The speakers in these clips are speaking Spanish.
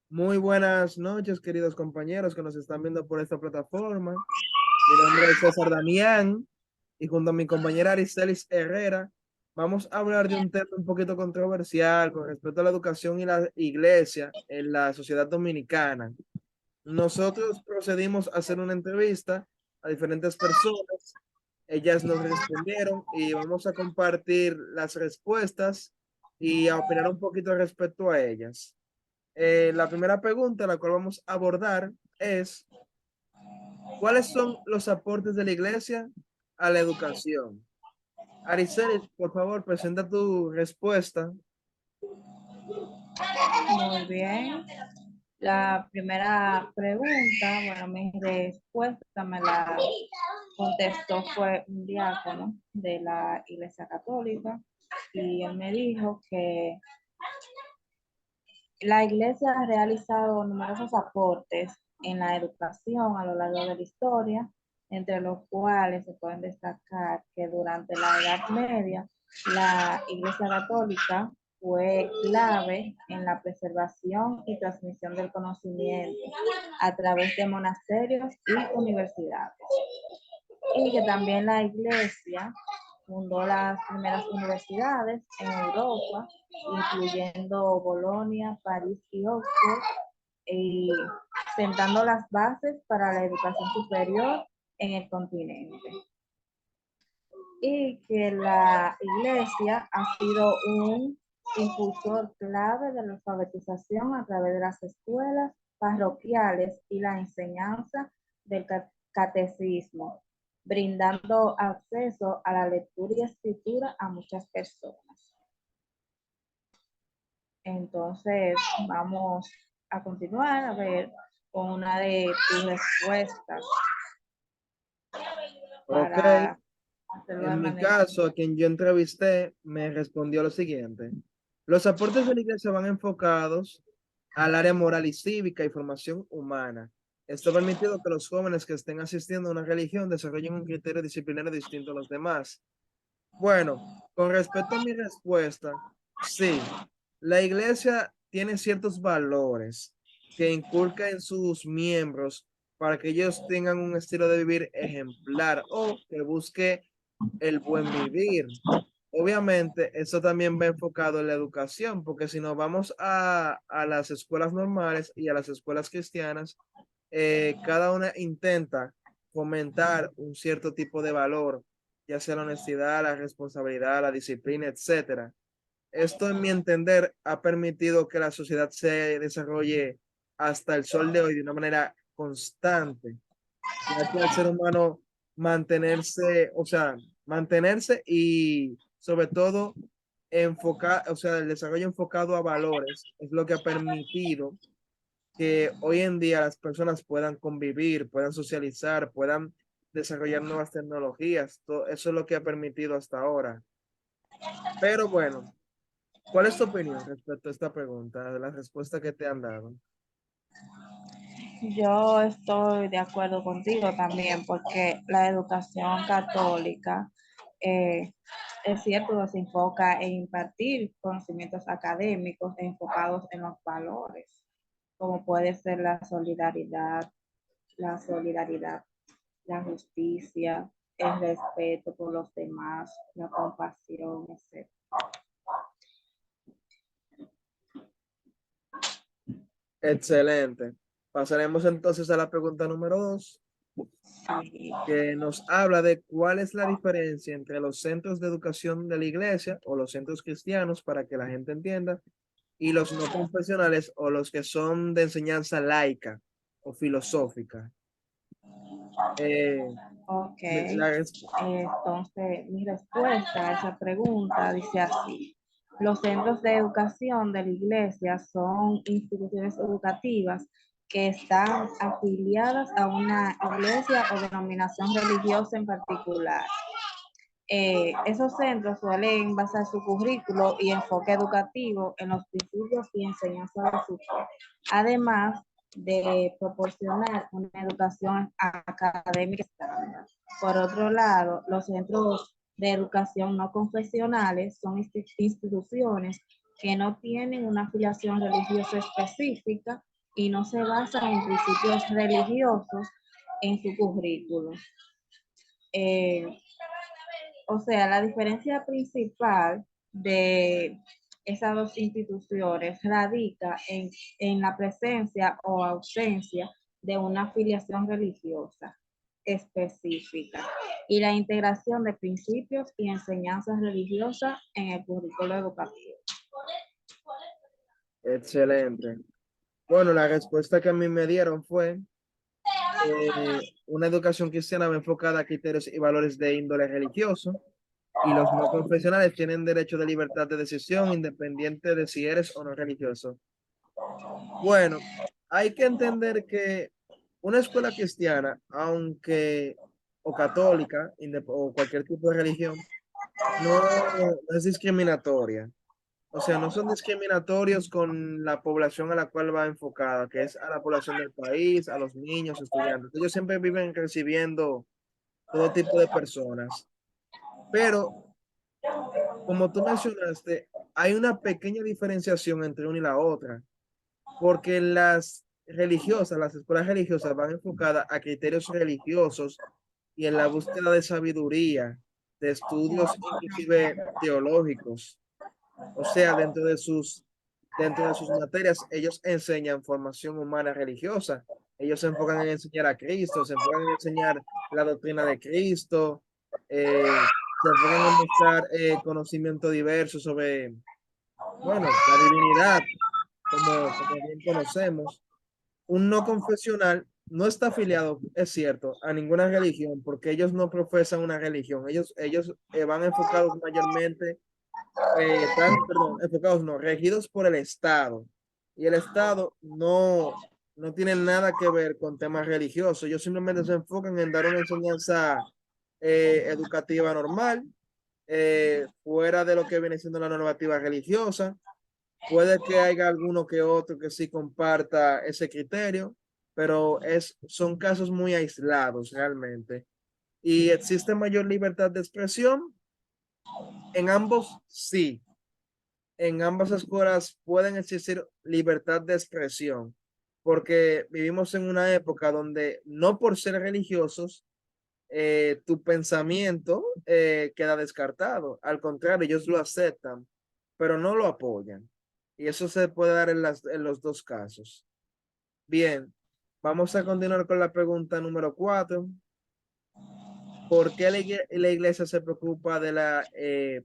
Muy buenas noches, queridos compañeros que nos están viendo por esta plataforma. Mi nombre es César Damián y junto a mi compañera Aristelis Herrera vamos a hablar de un tema un poquito controversial con respecto a la educación y la iglesia en la sociedad dominicana. Nosotros procedimos a hacer una entrevista a diferentes personas. Ellas nos respondieron y vamos a compartir las respuestas y a opinar un poquito respecto a ellas. La primera pregunta, la cual vamos a abordar, es: ¿cuáles son los aportes de la iglesia a la educación? Araceli, por favor, presenta tu respuesta. Muy bien. La primera pregunta, bueno, mi respuesta me la contestó fue un diácono de la Iglesia Católica y él me dijo que la Iglesia ha realizado numerosos aportes en la educación a lo largo de la historia, entre los cuales se pueden destacar que durante la Edad Media la Iglesia Católica fue clave en la preservación y transmisión del conocimiento a través de monasterios y universidades. Y que también la Iglesia fundó las primeras universidades en Europa, incluyendo Bolonia, París y Oxford, y sentando las bases para la educación superior en el continente. Y que la Iglesia ha sido un impulsor clave de la alfabetización a través de las escuelas parroquiales y la enseñanza del catecismo, brindando acceso a la lectura y escritura a muchas personas. Entonces, vamos a continuar a ver con una de tus respuestas Ok, para hacerlo de en mi manera. caso, a quien yo entrevisté, me respondió lo siguiente: los aportes de la iglesia van enfocados al área moral y cívica y formación humana. Esto ha permitido que los jóvenes que estén asistiendo a una religión desarrollen un criterio disciplinario distinto a los demás. Bueno, con respecto a mi respuesta, sí, la iglesia tiene ciertos valores que inculca en sus miembros para que ellos tengan un estilo de vivir ejemplar o que busque el buen vivir. Obviamente, eso también va enfocado en la educación, porque si nos vamos a las escuelas normales y a las escuelas cristianas, cada una intenta fomentar un cierto tipo de valor, ya sea la honestidad, la responsabilidad, la disciplina, etcétera. Esto, en mi entender, ha permitido que la sociedad se desarrolle hasta el sol de hoy de una manera constante, ya que al ser humano mantenerse, o sea, mantenerse y sobre todo enfocar, o sea, el desarrollo enfocado a valores es lo que ha permitido que hoy en día las personas puedan convivir, puedan socializar, puedan desarrollar nuevas tecnologías. Todo eso es lo que ha permitido hasta ahora. Pero bueno, ¿cuál es tu opinión respecto a esta pregunta, de la respuesta que te han dado? Yo estoy de acuerdo contigo también, porque la educación católica es cierto que se enfoca en impartir conocimientos académicos enfocados en los valores, como puede ser la solidaridad, la justicia, el respeto por los demás, la compasión, etc. Excelente. Pasaremos entonces a la pregunta número 2, Sí. que nos habla de cuál es la diferencia entre los centros de educación de la iglesia o los centros cristianos, para que la gente entienda, y los no confesionales o los que son de enseñanza laica o filosófica. Eh, Ok, la, entonces mi respuesta a esa pregunta dice así: los centros de educación de la iglesia son instituciones educativas que están afiliadas a una iglesia o denominación religiosa en particular. Esos centros suelen basar su currículo y enfoque educativo en los principios y enseñanzas de su fe, además de proporcionar una educación académica estándar. Por otro lado, los centros de educación no confesionales son instituciones que no tienen una afiliación religiosa específica y no se basan en principios religiosos en su currículo. Eh, o sea, la diferencia principal de esas dos instituciones radica en la presencia o ausencia de una afiliación religiosa específica y la integración de principios y enseñanzas religiosas en el currículo educativo. Excelente. Bueno, la respuesta que a mí me dieron fue una educación cristiana va enfocada a criterios y valores de índole religioso, y los no confesionales tienen derecho de libertad de decisión independiente de si eres o no religioso. Bueno, hay que entender que una escuela cristiana, aunque o católica, o cualquier tipo de religión, no es discriminatoria. O sea, no son discriminatorios con la población a la cual va enfocada, que es a la población del país, a los niños, estudiantes. Ellos siempre viven recibiendo todo tipo de personas. Pero, como tú mencionaste, hay una pequeña diferenciación entre una y la otra, porque las escuelas religiosas van enfocadas a criterios religiosos y en la búsqueda de sabiduría, de estudios inclusive teológicos. O sea, dentro de sus materias, ellos enseñan formación humana religiosa. Ellos se enfocan en enseñar a Cristo, se enfocan en enseñar la doctrina de Cristo, se enfocan en mostrar conocimiento diverso sobre, bueno, la divinidad, como bien conocemos. Un no confesional no está afiliado, es cierto, a ninguna religión, porque ellos no profesan una religión. Ellos van enfocados mayormente perdón, enfocados no, regidos por el Estado. Y el Estado no tiene nada que ver con temas religiosos. Ellos simplemente se enfocan en dar una enseñanza educativa normal, fuera de lo que viene siendo la normativa religiosa. Puede que haya alguno que otro que sí comparta ese criterio, pero son casos muy aislados realmente. ¿Y existe mayor libertad de expresión? En ambos, sí. En ambas escuelas pueden existir libertad de expresión, porque vivimos en una época donde no por ser religiosos, tu pensamiento queda descartado. Al contrario, ellos lo aceptan, pero no lo apoyan. Y eso se puede dar en los dos casos. Bien, vamos a continuar con la pregunta número 4. ¿Por qué la iglesia se preocupa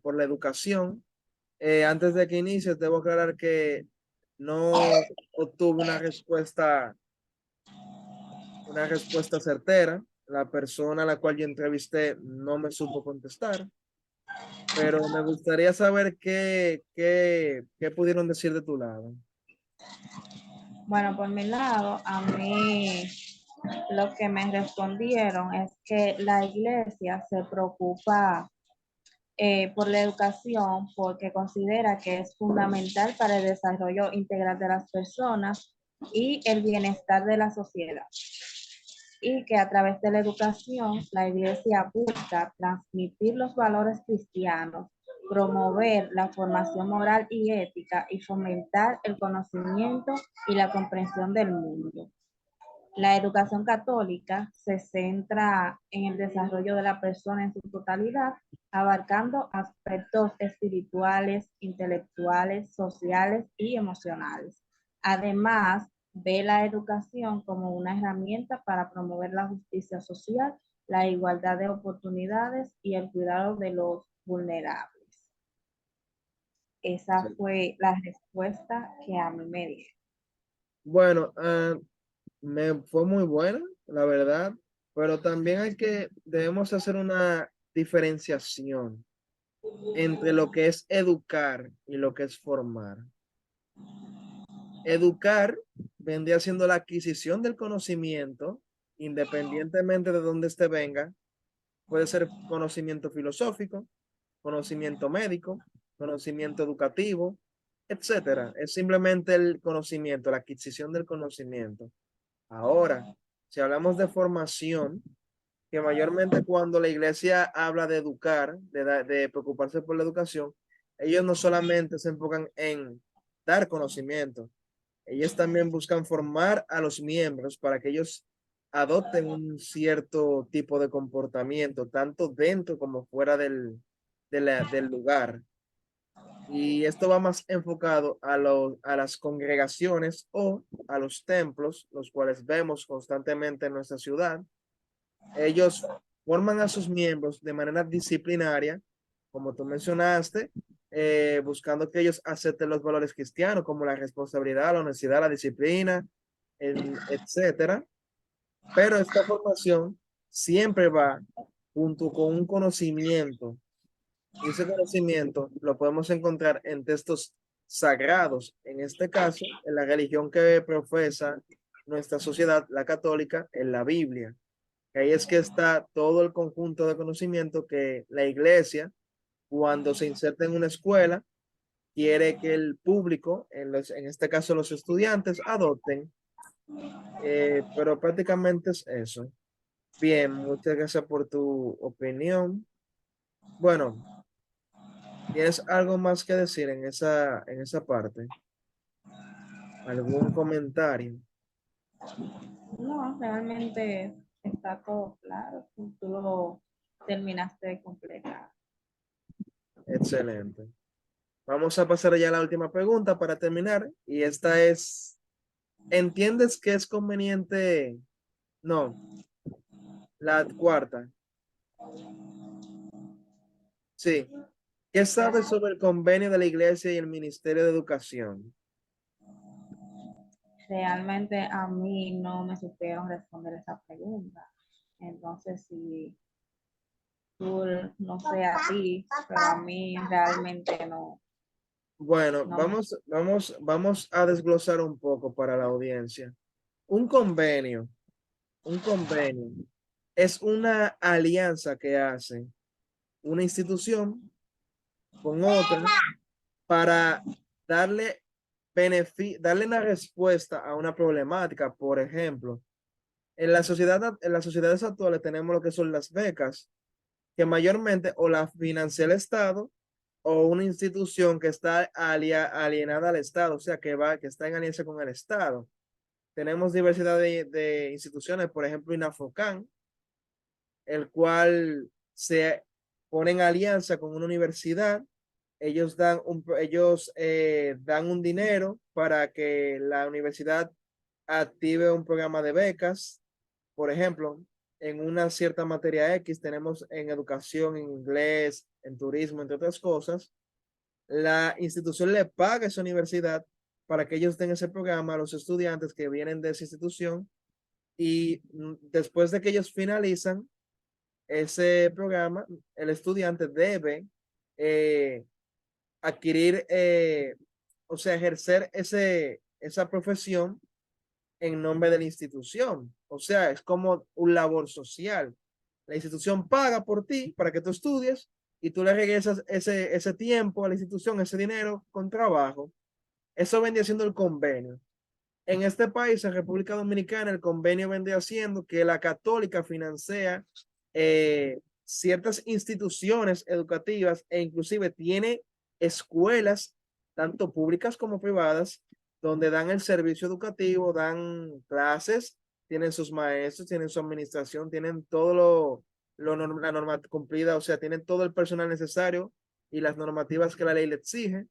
por la educación? Antes de que inicies, debo aclarar que no obtuve una respuesta certera. La persona a la cual yo entrevisté no me supo contestar, pero me gustaría saber qué pudieron decir de tu lado. Bueno, por mi lado, a mí lo que me respondieron es que la iglesia se preocupa por la educación porque considera que es fundamental para el desarrollo integral de las personas y el bienestar de la sociedad. Y que a través de la educación la iglesia busca transmitir los valores cristianos, promover la formación moral y ética y fomentar el conocimiento y la comprensión del mundo. La educación católica se centra en el desarrollo de la persona en su totalidad, abarcando aspectos espirituales, intelectuales, sociales y emocionales. Además, ve la educación como una herramienta para promover la justicia social, la igualdad de oportunidades y el cuidado de los vulnerables. Esa fue la respuesta que a mí me dieron. Bueno, me fue muy buena, la verdad, pero también debemos hacer una diferenciación entre lo que es educar y lo que es formar. Educar vendría siendo la adquisición del conocimiento, independientemente de dónde este venga. Puede ser conocimiento filosófico, conocimiento médico, conocimiento educativo, etcétera. Es simplemente el conocimiento, la adquisición del conocimiento. Ahora, si hablamos de formación, que mayormente cuando la iglesia habla de educar, de preocuparse por la educación, ellos no solamente se enfocan en dar conocimiento, ellos también buscan formar a los miembros para que ellos adopten un cierto tipo de comportamiento, tanto dentro como fuera del lugar. Y esto va más enfocado a las congregaciones o a los templos, los cuales vemos constantemente en nuestra ciudad. Ellos forman a sus miembros de manera disciplinaria, como tú mencionaste, buscando que ellos acepten los valores cristianos, como la responsabilidad, la honestidad, la disciplina, etcétera. Pero esta formación siempre va junto con un conocimiento, y ese conocimiento lo podemos encontrar en textos sagrados, en este caso, en la religión que profesa nuestra sociedad, la católica, en la Biblia. Ahí es que está todo el conjunto de conocimiento que la iglesia, cuando se inserta en una escuela, quiere que el público, en este caso los estudiantes, adopten. Pero prácticamente es eso. Bien, muchas gracias por tu opinión. Bueno, ¿tienes algo más que decir en esa parte? ¿Algún comentario? No, realmente está todo claro. Tú lo terminaste de completar. Excelente. Vamos a pasar ya a la última pregunta para terminar. Y esta es, ¿entiendes que es conveniente? No, la cuarta. Sí. ¿Qué sabes sobre el convenio de la Iglesia y el Ministerio de Educación? Realmente a mí no me supieron responder esa pregunta. Entonces, si tú, no sé a ti, pero a mí realmente no, Bueno, no me... vamos a desglosar un poco para la audiencia. Un convenio, un convenio es una alianza que hace una institución con otra para darle darle una respuesta a una problemática. Por ejemplo, en las sociedades actuales tenemos lo que son las becas, que mayormente o la financia el Estado o una institución que está alienada al Estado, o sea, que está en alianza con el Estado. Tenemos diversidad de instituciones, por ejemplo, INAFOCAN, el cual se pone en alianza con una universidad. Ellos dan un dinero para que la universidad active un programa de becas. Por ejemplo, en una cierta materia X, tenemos en educación, en inglés, en turismo, entre otras cosas, la institución le paga a esa universidad para que ellos den ese programa a los estudiantes que vienen de esa institución, y después de que ellos finalizan ese programa, el estudiante debe eh, adquirir, o sea, ejercer esa profesión en nombre de la institución. O sea, es como un labor social. La institución paga por ti para que tú estudies y tú le regresas ese tiempo a la institución, ese dinero con trabajo. Eso vendría siendo el convenio. En este país, en República Dominicana, el convenio vendría siendo que la católica financia ciertas instituciones educativas e inclusive tiene escuelas, tanto públicas como privadas, donde dan el servicio educativo, dan clases, tienen sus maestros, tienen su administración, tienen todo la norma cumplida, o sea, tienen todo el personal necesario y las normativas que la ley le exige,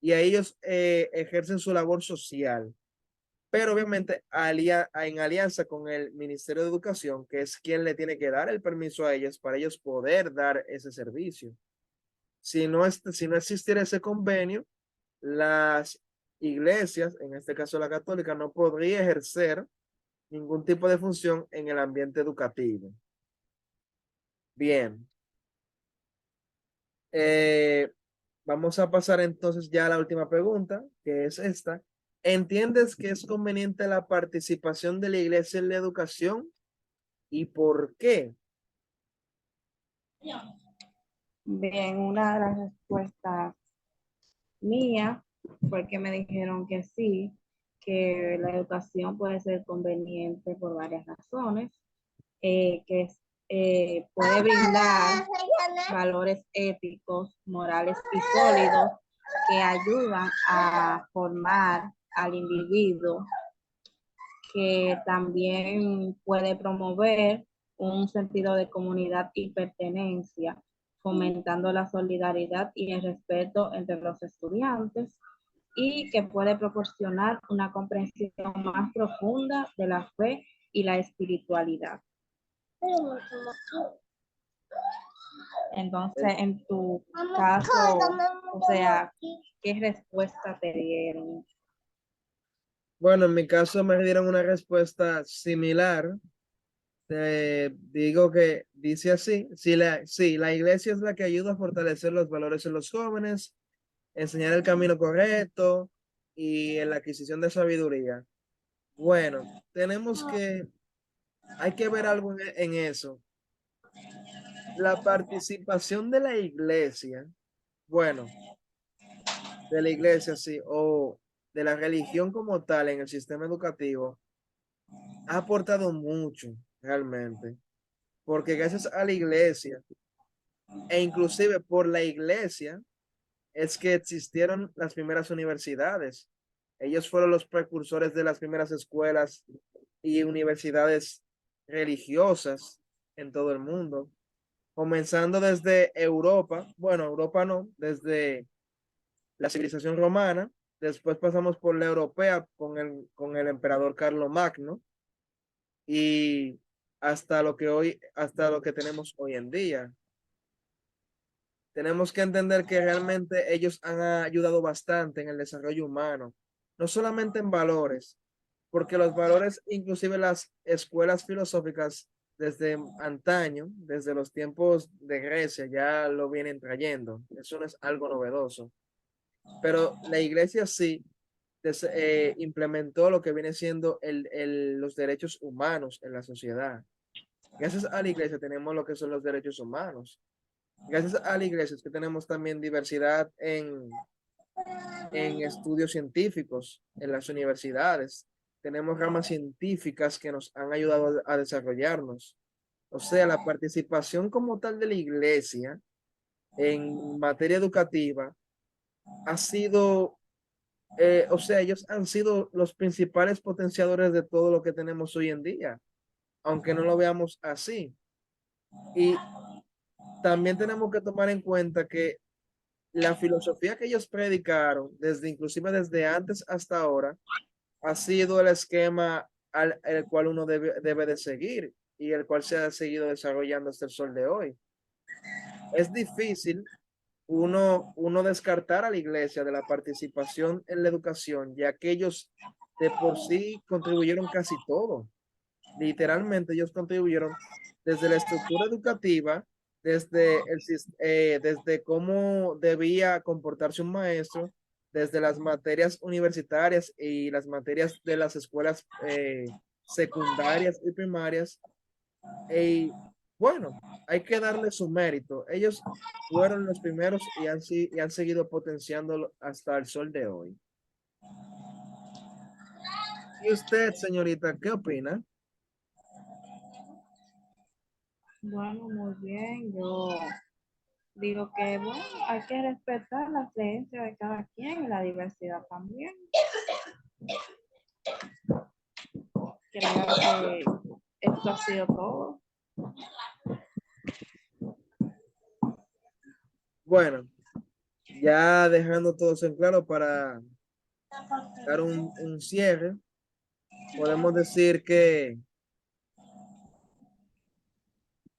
y a ellos ejercen su labor social, pero obviamente en alianza con el Ministerio de Educación, que es quien le tiene que dar el permiso a ellos para ellos poder dar ese servicio. Si no existiera ese convenio, las iglesias, en este caso la católica, no podría ejercer ningún tipo de función en el ambiente educativo. Bien, eh, vamos a pasar entonces ya a la última pregunta, que es esta. ¿Entiendes que es conveniente la participación de la iglesia en la educación y por qué? Bien, una de las respuestas mía fue que me dijeron que sí, que la educación puede ser conveniente por varias razones, que puede brindar valores éticos, morales y sólidos que ayudan a formar al individuo, que también puede promover un sentido de comunidad y pertenencia, fomentando la solidaridad y el respeto entre los estudiantes, y que puede proporcionar una comprensión más profunda de la fe y la espiritualidad. Entonces, en tu caso, o sea, ¿qué respuesta te dieron? Bueno, en mi caso me dieron una respuesta similar. Digo que dice así, sí, la iglesia es la que ayuda a fortalecer los valores en los jóvenes, enseñar el camino correcto y en la adquisición de sabiduría. Bueno, hay que ver algo en eso. La participación de la iglesia, bueno, de la iglesia, sí, o de la religión como tal en el sistema educativo, ha aportado mucho realmente, porque gracias a la iglesia, e inclusive por la iglesia, es que existieron las primeras universidades. Ellos fueron los precursores de las primeras escuelas y universidades religiosas en todo el mundo, comenzando desde Europa, bueno, Europa no, desde la civilización romana, después pasamos por la europea con el emperador Carlomagno y hasta lo que tenemos hoy en día. Tenemos que entender que realmente ellos han ayudado bastante en el desarrollo humano, no solamente en valores, porque los valores, inclusive las escuelas filosóficas desde antaño, desde los tiempos de Grecia, ya lo vienen trayendo. Eso no es algo novedoso. Pero la iglesia sí implementó lo que viene siendo los derechos humanos en la sociedad. Gracias a la iglesia tenemos lo que son los derechos humanos. Gracias a la iglesia es que tenemos también diversidad en estudios científicos en las universidades. Tenemos ramas científicas que nos han ayudado a desarrollarnos. O sea, la participación como tal de la iglesia en materia educativa ha sido, o sea, ellos han sido los principales potenciadores de todo lo que tenemos hoy en día, aunque no lo veamos así. Y también tenemos que tomar en cuenta que la filosofía que ellos predicaron, inclusive desde antes hasta ahora, ha sido el esquema el cual uno debe de seguir y el cual se ha seguido desarrollando hasta el sol de hoy. Es difícil uno descartar a la iglesia de la participación en la educación, ya que ellos de por sí contribuyeron casi todo. Literalmente ellos contribuyeron desde la estructura educativa, desde cómo debía comportarse un maestro, desde las materias universitarias y las materias de las escuelas secundarias y primarias. Y bueno, hay que darle su mérito. Ellos fueron los primeros y han seguido potenciándolo hasta el sol de hoy. ¿Y usted, señorita, qué opina? Bueno, muy bien. Yo digo que, bueno, hay que respetar la creencia de cada quien y la diversidad también. Creo que esto ha sido todo. Bueno, ya dejando todo eso en claro para dar un cierre, podemos decir que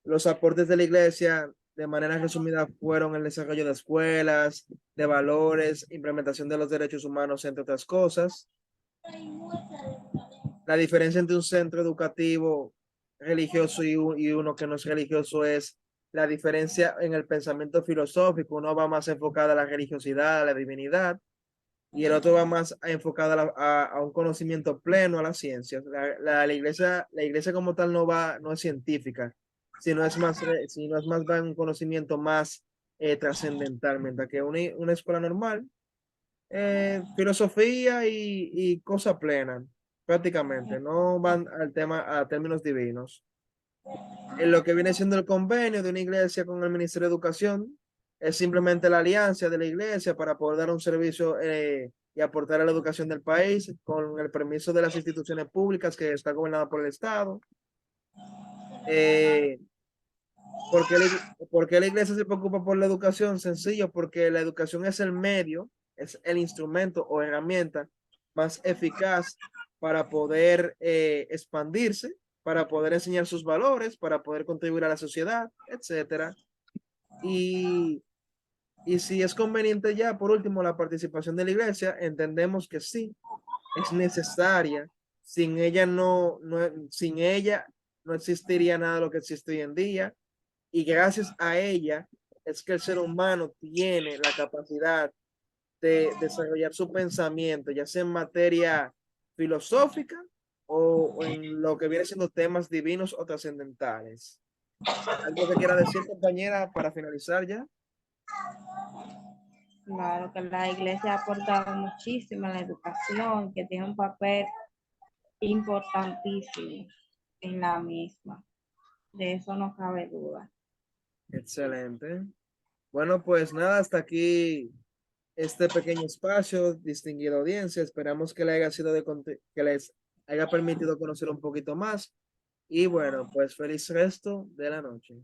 los aportes de la iglesia, de manera resumida, fueron el desarrollo de escuelas, de valores, implementación de los derechos humanos, entre otras cosas. La diferencia entre un centro educativo religioso y uno que no es religioso es la diferencia en el pensamiento filosófico. Uno va más enfocado a la religiosidad, a la divinidad, y el otro va más enfocado a un conocimiento pleno a las ciencias. La iglesia como tal no es científica, sino es más va en un conocimiento más trascendental, mientras que una escuela normal, filosofía y cosa plena, prácticamente, no van al tema, a términos divinos. En lo que viene siendo el convenio de una iglesia con el Ministerio de Educación, es simplemente la alianza de la iglesia para poder dar un servicio y aportar a la educación del país con el permiso de las instituciones públicas que está gobernada por el Estado. Eh, ¿Por qué la iglesia se preocupa por la educación? Sencillo, porque la educación es el medio, es el instrumento o herramienta más eficaz para poder expandirse, para poder enseñar sus valores, para poder contribuir a la sociedad, etcétera. Y, y si es conveniente ya, por último, la participación de la iglesia, entendemos que sí, es necesaria. Sin ella no existiría nada de lo que existe hoy en día y gracias a ella es que el ser humano tiene la capacidad de desarrollar su pensamiento, ya sea en materia filosófica o en lo que viene siendo temas divinos o trascendentales. ¿Algo que quiera decir, compañera, para finalizar ya? Claro que la iglesia ha aportado muchísimo a la educación, que tiene un papel importantísimo en la misma. De eso no cabe duda. Excelente. Bueno, pues nada, hasta aquí este pequeño espacio, distinguida audiencia. Esperamos que le haya sido que les haya permitido conocer un poquito más. Y bueno, pues feliz resto de la noche.